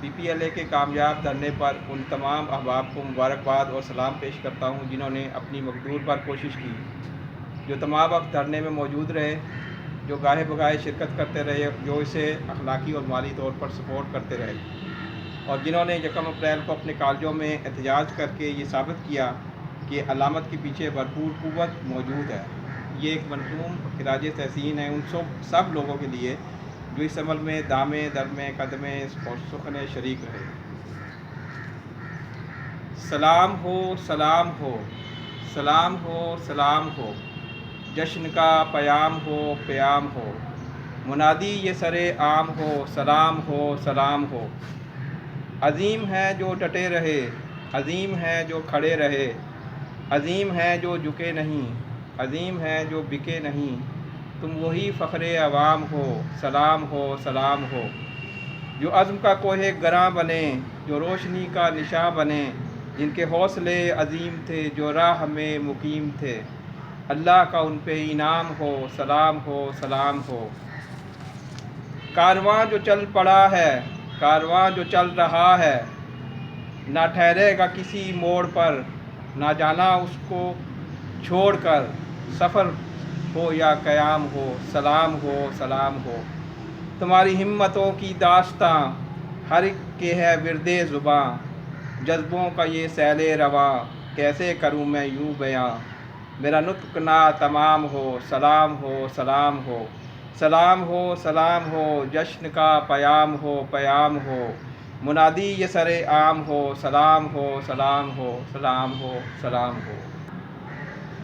PPLA کے کامیاب دھرنے پر ان تمام احباب کو مبارکباد اور سلام پیش کرتا ہوں جنہوں نے اپنی مقدور پر کوشش کی، جو تمام وقت دھرنے میں موجود رہے، جو گاہے بگاہے شرکت کرتے رہے، جو اسے اخلاقی اور مالی طور پر سپورٹ کرتے رہے، اور جنہوں نے 1 اپریل کو اپنے کالجوں میں احتجاج کر کے یہ ثابت کیا کہ علامت کے پیچھے بھرپور قوت موجود ہے۔ یہ ایک منظوم خراج تحسین ہے ان سب لوگوں کے لیے جو اس عمل میں دامے درمے قدمے اور سخن شریک رہے۔ سلام ہو، سلام ہو، سلام ہو، سلام ہو، جشن کا پیام ہو، پیام ہو، منادی یہ سرے عام ہو، سلام ہو، سلام ہو۔ عظیم ہے جو ڈٹے رہے، عظیم ہے جو کھڑے رہے، عظیم ہے جو جھکے نہیں، عظیم ہے جو بکے نہیں، تم وہی فخر عوام ہو، سلام ہو، سلام ہو۔ جو عزم کا کوہ گراں بنے، جو روشنی کا نشاں بنے، جن کے حوصلے عظیم تھے، جو راہ میں مقیم تھے، اللہ کا ان پہ انعام ہو، سلام ہو، سلام ہو۔ کارواں جو چل پڑا ہے، کارواں جو چل رہا ہے، نہ ٹھہرے گا کسی موڑ پر، نہ جانا اس کو چھوڑ کر، سفر ہو یا قیام ہو، سلام ہو، سلام ہو۔ تمہاری ہمتوں کی داستاں ہر ایک کے ہے ورد زباں، جذبوں کا یہ سیل رواں، کیسے کروں میں یوں بیاں، میرا نطق ناتمام ہو، سلام ہو، سلام ہو، سلام ہو، سلام ہو، جشن کا پیام ہو، پیام ہو، منادی یہ سرے عام ہو، سلام ہو، سلام ہو، سلام ہو، سلام ہو۔